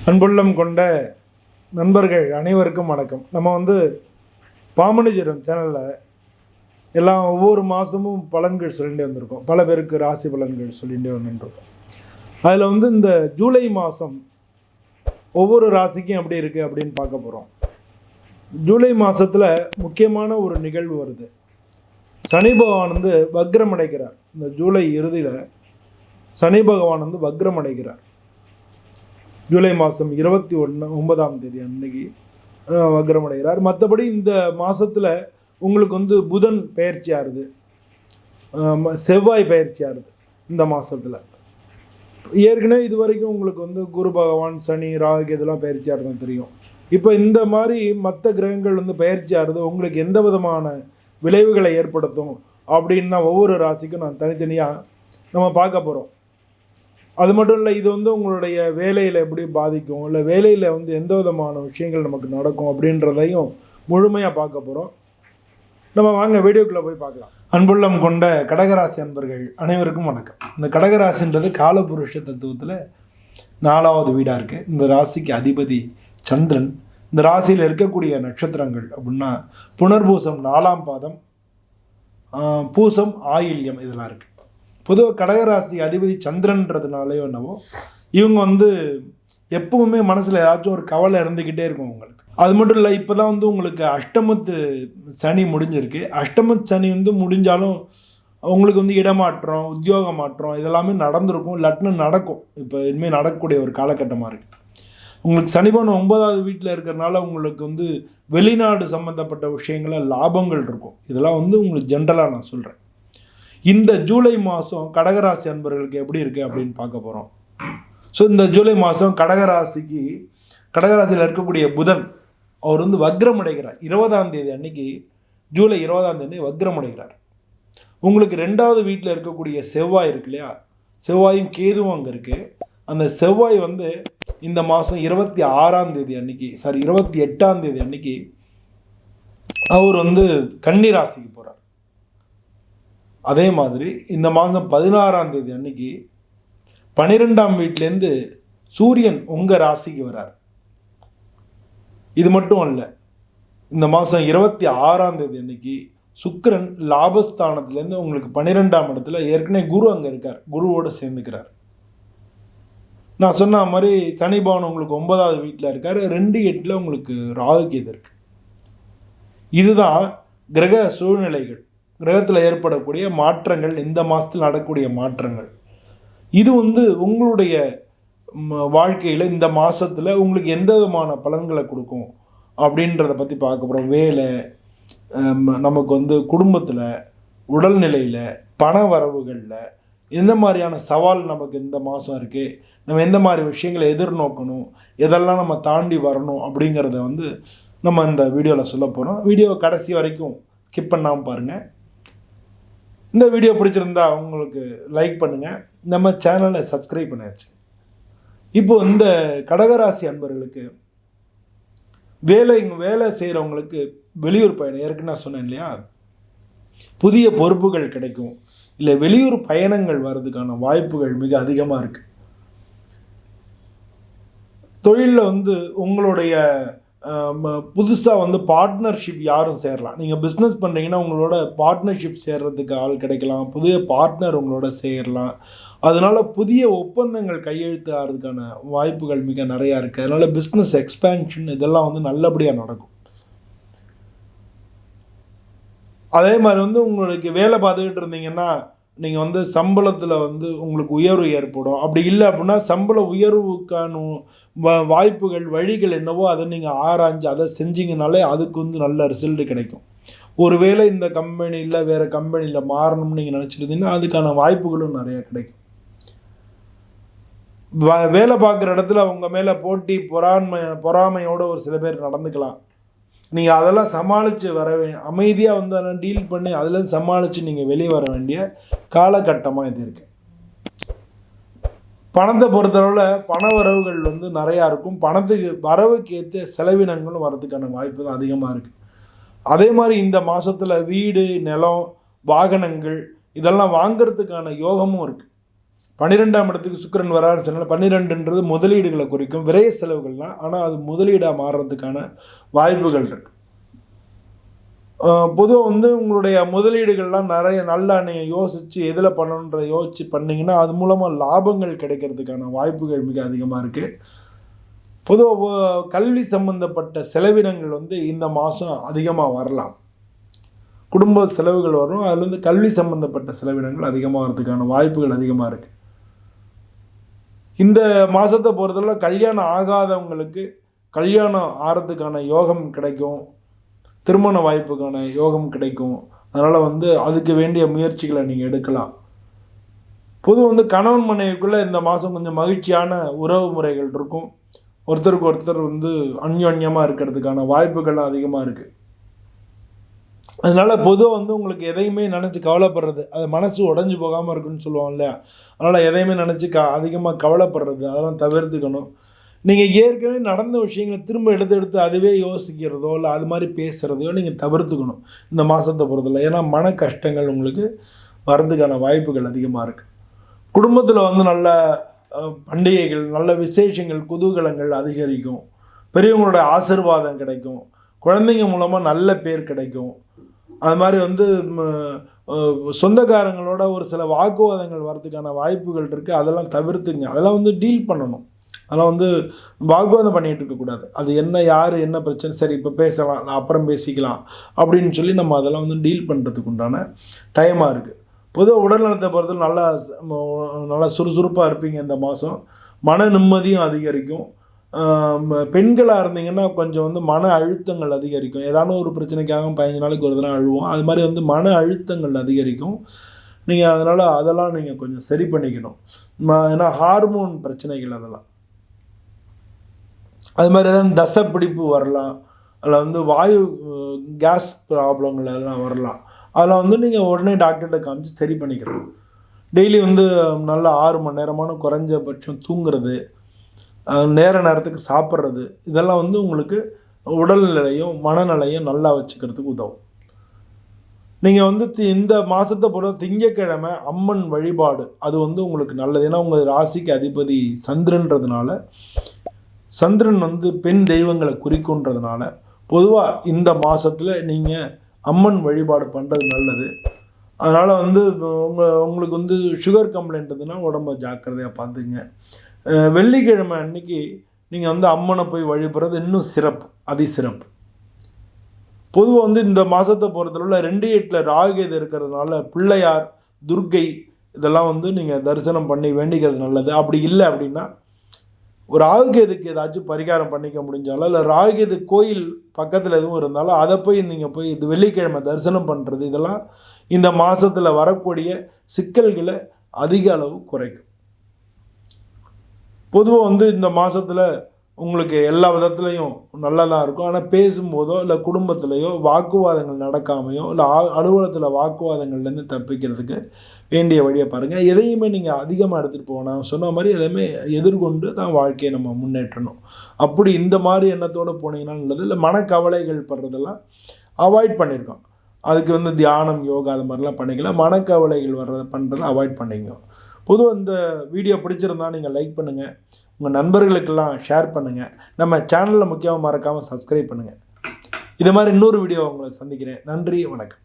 அன்புள்ளம் கொண்ட நண்பர்கள் அனைவருக்கும் வணக்கம். நம்ம பாமணிஜரம் சேனலில் எல்லாம் ஒவ்வொரு மாதமும் பலன்கள் சொல்லிகிட்டே வந்திருக்கோம். பல பேருக்கு ராசி பலன்கள் சொல்லிகிட்டே வந்துட்டுருக்கோம். அதில் இந்த ஜூலை மாதம் ஒவ்வொரு ராசிக்கும் எப்படி இருக்குது அப்படின்னு பார்க்க போகிறோம். ஜூலை மாதத்தில் முக்கியமான ஒரு நிகழ்வு வருது. சனி பகவான் வக்ரம் அடைகிறார். இந்த ஜூலை இறுதியில் சனி பகவான் வக்ரம் அடைகிறார். ஜூலை மாதம் 29ஆம் தேதி அன்னைக்கு வக்ரம் அடைகிறார். மற்றபடி இந்த மாதத்தில் உங்களுக்கு புதன் பயிற்சி ஆறுது, செவ்வாய் பயிற்சி ஆறுது. இந்த மாதத்தில் ஏற்கனவே இது வரைக்கும் உங்களுக்கு குரு பகவான், சனி, ராகு இதெல்லாம் பயிற்சி ஆறுதுன்னு தெரியும். இப்போ இந்த மாதிரி மற்ற கிரகங்கள் பயிற்சி ஆறுது உங்களுக்கு எந்த விதமான விளைவுகளை ஏற்படுத்தும் அப்படின்னு தான் ஒவ்வொரு ராசிக்கும் நான் தனித்தனியாக நம்ம பார்க்க போகிறோம். அது மட்டும் இல்லை, இது உங்களுடைய வேலையில் எப்படி பாதிக்கும், இல்லை வேலையில் எந்த விதமான விஷயங்கள் நமக்கு நடக்கும் அப்படின்றதையும் முழுமையாக பார்க்க போகிறோம். நம்ம வாங்க வீடியோக்குள்ளே போய் பார்க்கலாம். அன்புள்ளம் கொண்ட கடகராசி அன்பர்கள் அனைவருக்கும் வணக்கம். இந்த கடகராசின்றது காலபுருஷ தத்துவத்தில் 4வது வீடாக இருக்குது. இந்த ராசிக்கு அதிபதி சந்திரன். இந்த ராசியில் இருக்கக்கூடிய நட்சத்திரங்கள் அப்படின்னா புனர்பூசம் 4ஆம் பாதம், பூசம், ஆயில்யம் இதெல்லாம் இருக்குது. பொதுவாக கடகராசி அதிபதி சந்திரன்றதுனாலே என்னவோ இவங்க எப்பவுமே மனசில் ஏதாச்சும் ஒரு கவலை இருந்துக்கிட்டே இருக்கும் உங்களுக்கு. அது மட்டும் இல்லை, இப்போ தான் உங்களுக்கு அஷ்டமத்து சனி முடிஞ்சிருக்கு. அஷ்டமத்து சனி முடிஞ்சாலும் உங்களுக்கு இடமாற்றம், உத்தியோக மாற்றம் இதெல்லாமே நடந்திருக்கும், இல்லாட்டினா நடக்கும். இப்போ இனிமேல் நடக்கக்கூடிய ஒரு காலகட்டமாக இருக்குது. உங்களுக்கு சனிபவன் 9வது வீட்டில் இருக்கிறனால உங்களுக்கு வெளிநாடு சம்மந்தப்பட்ட விஷயங்களில் லாபங்கள் இருக்கும். இதெல்லாம் உங்களுக்கு ஜென்ரலாக நான் சொல்கிறேன். இந்த ஜூலை மாதம் கடகராசி அன்பர்களுக்கு எப்படி இருக்குது அப்படின்னு பார்க்க போகிறோம். ஸோ இந்த ஜூலை மாதம் கடகராசியில் இருக்கக்கூடிய புதன் அவர் வக்ரம் அடைகிறார். 20ஆம் தேதி அன்னைக்கு, ஜூலை 20ஆம் தேதி வக்ரம் அடைகிறார். உங்களுக்கு 2வது வீட்டில் இருக்கக்கூடிய செவ்வாய் இருக்கு இல்லையா, செவ்வாயும் கேதுவும் அங்கே இருக்குது. அந்த செவ்வாய் இந்த மாதம் 26ஆம் தேதி அன்னைக்கு 28ஆம் தேதி அன்னைக்கு அவர் கன்னி ராசிக்கு போகிறார். அதே மாதிரி இந்த மாதம் 16ஆம் தேதி அன்னைக்கு 12ஆம் வீட்டிலேருந்து சூரியன் உங்கள் ராசிக்கு வரார். இது மட்டும் அல்ல, இந்த மாதம் 26ஆம் தேதி அன்னைக்கு சுக்கிரன் லாபஸ்தானத்துலேருந்து உங்களுக்கு 12ஆம் இடத்துல ஏற்கனவே குரு அங்கே இருக்கார், குருவோடு சேர்ந்துக்கிறார். நான் சொன்ன மாதிரி சனி பகவான் உங்களுக்கு 9வது வீட்டில் இருக்கார். 2-8 உங்களுக்கு ராகு கேது இருக்கு. இதுதான் கிரக சூழ்நிலைகள், கிரகத்தில் ஏற்படக்கூடிய மாற்றங்கள், இந்த மாதத்தில் நடக்கக்கூடிய மாற்றங்கள். இது உங்களுடைய வாழ்க்கையில் இந்த மாதத்தில் உங்களுக்கு எந்த விதமான பலன்களை கொடுக்கும் அப்படின்றத பற்றி பார்க்க போகிறோம். வேலை, நமக்கு குடும்பத்தில், உடல்நிலையில், பண வரவுகளில் எந்த மாதிரியான சவால் நமக்கு இந்த மாதம் இருக்குது, நம்ம எந்த மாதிரி விஷயங்களை எதிர்நோக்கணும், எதெல்லாம் நம்ம தாண்டி வரணும் அப்படிங்கிறத நம்ம இந்த வீடியோவில் சொல்ல போகிறோம். வீடியோவை கடைசி வரைக்கும் ஸ்கிப் பண்ணாமல் பாருங்கள். இந்த வீடியோ பிடிச்சிருந்தா உங்களுக்கு லைக் பண்ணுங்கள், நம்ம சேனலை சப்ஸ்கிரைப் பண்ணியாச்சு. இப்போ இந்த கடகராசி அன்பர்களுக்கு வேலை செய்கிறவங்களுக்கு வெளியூர் பயணம், ஏற்கனவே நான் சொன்னேன் இல்லையா, புதிய பொறுப்புகள் கிடைக்கும், இல்லை வெளியூர் பயணங்கள் வர்றதுக்கான வாய்ப்புகள் மிக அதிகமாக இருக்குது. தொழிலில் உங்களுடைய புதுசாக பார்ட்னர்ஷிப் யாரும் சேரலாம். நீங்கள் பிஸ்னஸ் பண்ணுறீங்கன்னா உங்களோட பார்ட்னர்ஷிப் சேர்றதுக்கு ஆள் கிடைக்கலாம், புதிய பார்ட்னர் உங்களோட சேரலாம். அதனால் புதிய ஒப்பந்தங்கள் கையெழுத்து ஆகிறதுக்கான வாய்ப்புகள் மிக நிறையா இருக்குது. அதனால் பிஸ்னஸ் எக்ஸ்பேன்ஷன் இதெல்லாம் நல்லபடியாக நடக்கும். அதே மாதிரி உங்களுக்கு வேலை பார்த்துக்கிட்டு இருந்தீங்கன்னா நீங்கள் சம்பளத்தில் உங்களுக்கு உயர்வு ஏற்படும். அப்படி இல்லை அப்படின்னா சம்பள உயர்வுக்கான வாய்ப்புகள், வழிகள் என்னவோ அதை நீங்கள் ஆராய்ஞ்சு அதை செஞ்சீங்கனாலே அதுக்கு நல்ல ரிசல்ட் கிடைக்கும். ஒருவேளை இந்த கம்பெனியில் வேறு கம்பெனியில் மாறணும்னு நீங்கள் நினச்சிருந்தீங்கன்னா அதுக்கான வாய்ப்புகளும் நிறையா கிடைக்கும். வேலை பார்க்குற இடத்துல அவங்க மேலே போட்டி, பொறாமையோடு ஒரு சில பேர் நடந்துக்கலாம். நீங்கள் அதெல்லாம் சமாளித்து வர அமைதியாக அதெல்லாம் டீல் பண்ணி அதில் சமாளித்து நீங்கள் வெளியே வர வேண்டிய காலகட்டமாக இது இருக்குது. பணத்தை பொறுத்தளவில் பண வரவுகள் நிறையா இருக்கும். பணத்துக்கு வரவுக்கு ஏற்ற செலவினங்களும் வரதுக்கான வாய்ப்பு தான் அதிகமாக இருக்குது. அதே மாதிரி இந்த மாதத்தில் வீடு, நிலம், வாகனங்கள் இதெல்லாம் வாங்கிறதுக்கான யோகமும் இருக்குது. 12ஆம் இடத்துக்கு சுக்கிரன் வரான்னு சொன்னால் 12ன்றது முதலீடுகளை குறிக்கும், விரைய செலவுகள் தான். ஆனால் அது முதலீடாக மாறுறதுக்கான வாய்ப்புகள் இருக்குது. பொதுவாக வந்து உங்களுடைய முதலீடுகள்லாம் நிறைய நல்லா நீங்கள் யோசித்து எதில் பண்ணணுன்றதை யோசித்து பண்ணிங்கன்னா அது மூலமாக லாபங்கள் கிடைக்கிறதுக்கான வாய்ப்புகள் மிக அதிகமாக இருக்குது. பொதுவாக கல்வி சம்பந்தப்பட்ட செலவினங்கள் வந்து இந்த மாதம் அதிகமாக வரலாம். குடும்ப செலவுகள் வரும், அதில் வந்து கல்வி சம்பந்தப்பட்ட செலவினங்கள் அதிகமாக வரதுக்கான வாய்ப்புகள் அதிகமாக இருக்குது. இந்த மாதத்தை பொறுத்தவரை கல்யாணம் ஆகாதவங்களுக்கு கல்யாணம் ஆகிறதுக்கான யோகம் கிடைக்கும், திருமண வாய்ப்புக்கான யோகம் கிடைக்கும். அதனால் வந்து அதுக்கு வேண்டிய முயற்சிகளை நீங்கள் எடுக்கலாம். பொதுவாக வந்து கணவன் மனைவிக்குள்ளே இந்த மாதம் கொஞ்சம் மகிழ்ச்சியான உறவு முறைகள் இருக்கும். ஒருத்தருக்கு ஒருத்தர் வந்து அந்யோன்யமாக இருக்கிறதுக்கான வாய்ப்புகள் அதிகமாக இருக்குது. அதனால் பொதுவாக வந்து உங்களுக்கு எதையுமே நினச்சி கவலைப்படுறது, அது மனசு உடஞ்சி போகாமல் இருக்குன்னு சொல்லுவோம் இல்லையா, அதனால் எதையுமே நினச்சி அதிகமாக கவலைப்படுறது அதெல்லாம் தவிர்த்துக்கணும். நீங்கள் ஏற்கனவே நடந்த விஷயங்களை திரும்ப எடுத்து அதுவே யோசிக்கிறதோ இல்லை அது மாதிரி பேசுகிறதையோ நீங்கள் தவிர்த்துக்கணும் இந்த மாதத்தை பொறுத்தவரை. ஏன்னா மன கஷ்டங்கள் உங்களுக்கு வர்றதுக்கான வாய்ப்புகள் அதிகமாக இருக்குது. குடும்பத்தில் வந்து நல்ல பண்டிகைகள், நல்ல விசேஷங்கள், குதூகலங்கள் அதிகரிக்கும். பெரியவங்களோட ஆசீர்வாதம் கிடைக்கும். குழந்தைங்க மூலமாக நல்ல பேர் கிடைக்கும். அது மாதிரி வந்து சொந்தக்காரங்களோட ஒரு சில வாக்குவாதங்கள் வர்றதுக்கான வாய்ப்புகள் இருக்குது. அதெல்லாம் தவிர்த்துங்க. அதெல்லாம் வந்து டீல் பண்ணணும். அதெல்லாம் வந்து வாக்குவாதம் பண்ணிகிட்டு இருக்கக்கூடாது. அது என்ன, யார் என்ன பிரச்சனை, சரி இப்போ பேசலாம், நான் அப்புறம் பேசிக்கலாம் அப்படின்னு சொல்லி நம்ம அதெல்லாம் வந்து டீல் பண்ணுறதுக்கு உண்டான டைமாக இருக்குது. பொதுவாக உடல்நலத்தை பொறுத்தவரை நல்லா சுறுசுறுப்பாக இருப்பீங்க இந்த மாதம். மன நிம்மதியும் அதிகரிக்கும். பெண்களாக இருந்தீங்கன்னா கொஞ்சம் வந்து மன அழுத்தங்கள் அதிகரிக்கும். ஏதான ஒரு பிரச்சனைக்காக 15 நாளைக்கு ஒரு தடவை அழுவோம். அது மாதிரி வந்து மன அழுத்தங்கள் அதிகரிக்கும். நீங்கள் அதெல்லாம் நீங்கள் கொஞ்சம் சரி பண்ணிக்கணும். ஏன்னா ஹார்மோன் பிரச்சனைகள் அதெல்லாம். அது மாதிரி ஏதாவது தசைப்பிடிப்பு வரலாம், அதில் வந்து வாயு கேஸ் ப்ராப்ளங்கள் எல்லாம் வரலாம். அதெல்லாம் வந்து நீங்கள் உடனே டாக்டர்கிட்ட காமிச்சு சரி பண்ணிக்கணும். டெய்லி வந்து நல்லா 6 மணி நேரமான குறைஞ்சபட்சம் தூங்குறது, நேரத்துக்கு சாப்பிட்றது, இதெல்லாம் வந்து உங்களுக்கு உடல்நிலையும் மனநிலையும் நல்லா வச்சுக்கிறதுக்கு உதவும். நீங்கள் வந்து இந்த மாதத்தை பொறுத்த திங்கக்கிழமை அம்மன் வழிபாடு அது வந்து உங்களுக்கு நல்லது. ஏன்னா உங்கள் ராசிக்கு அதிபதி சந்திரன்றதுனால, சந்திரன் வந்து பெண் தெய்வங்களை குறிக்குன்றதுனால பொதுவாக இந்த மாதத்தில் நீங்கள் அம்மன் வழிபாடு பண்ணுறது நல்லது. அதனால் வந்து உங்களுக்கு வந்து சுகர் கம்ப்ளைண்ட் இருந்ததுன்னா உடம்பை ஜாக்கிரதையாக பார்த்துங்க. வெள்ளிக்கிழமை அன்னைக்கு நீங்கள் வந்து அம்மனை போய் வழிபடுறது இன்னும் சிறப்பு, அதிசிறப்பு. பொதுவாக வந்து இந்த மாதத்தை பொறுத்தளவில் 2/8 ராகுகேது இருக்கிறதுனால பிள்ளையார், துர்க்கை இதெல்லாம் வந்து நீங்கள் தரிசனம் பண்ணி வேண்டிக்கிறது நல்லது. அப்படி இல்லை அப்படின்னா ஒரு ராகுகேதுக்கு ஏதாச்சும் பரிகாரம் பண்ணிக்க முடிஞ்சாலும், இல்லை ராகுகேது கோயில் பக்கத்தில் எதுவும் இருந்தாலும் அதை போய் நீங்கள் போய் இது வெள்ளிக்கிழமை தரிசனம் பண்ணுறது, இதெல்லாம் இந்த மாதத்தில் வரக்கூடிய சிக்கல்களை அதிக அளவு குறைக்கும். பொதுவாக வந்து இந்த மாதத்தில் உங்களுக்கு எல்லா விதத்துலேயும் நல்லதாக இருக்கும். ஆனால் பேசும்போதோ இல்லை குடும்பத்திலையோ வாக்குவாதங்கள் நடக்காமையோ இல்லை அலுவலகத்தில் வாக்குவாதங்கள்லேருந்து தப்பிக்கிறதுக்கு வேண்டிய வழியை பாருங்கள். எதையுமே நீங்கள் அதிகமாக எடுத்துகிட்டு போகணும். சொன்ன மாதிரி எதையுமே எதிர்கொண்டு தான் வாழ்க்கையை நம்ம முன்னேற்றணும். அப்படி இந்த மாதிரி எண்ணத்தோடு போனீங்கன்னா நல்லது. இல்லை மனக்கவலைகள் படுறதெல்லாம் அவாய்ட் பண்ணியிருக்கோம். அதுக்கு வந்து தியானம், யோகா அது மாதிரிலாம் பண்ணிக்கலாம். மனக்கவலைகள் பண்ணுறதை அவாய்ட் பண்ணிங்க. பொதுவாக இந்த வீடியோ பிடிச்சிருந்தால் நீங்கள் லைக் பண்ணுங்கள், உங்கள் நண்பர்களுக்கெல்லாம் ஷேர் பண்ணுங்கள். நம்ம சேனலில் முக்கியமாக மறக்காமல் சப்ஸ்கிரைப் பண்ணுங்கள். இது மாதிரி இன்னொரு வீடியோ உங்களை சந்திக்கிறேன். நன்றி, வணக்கம்.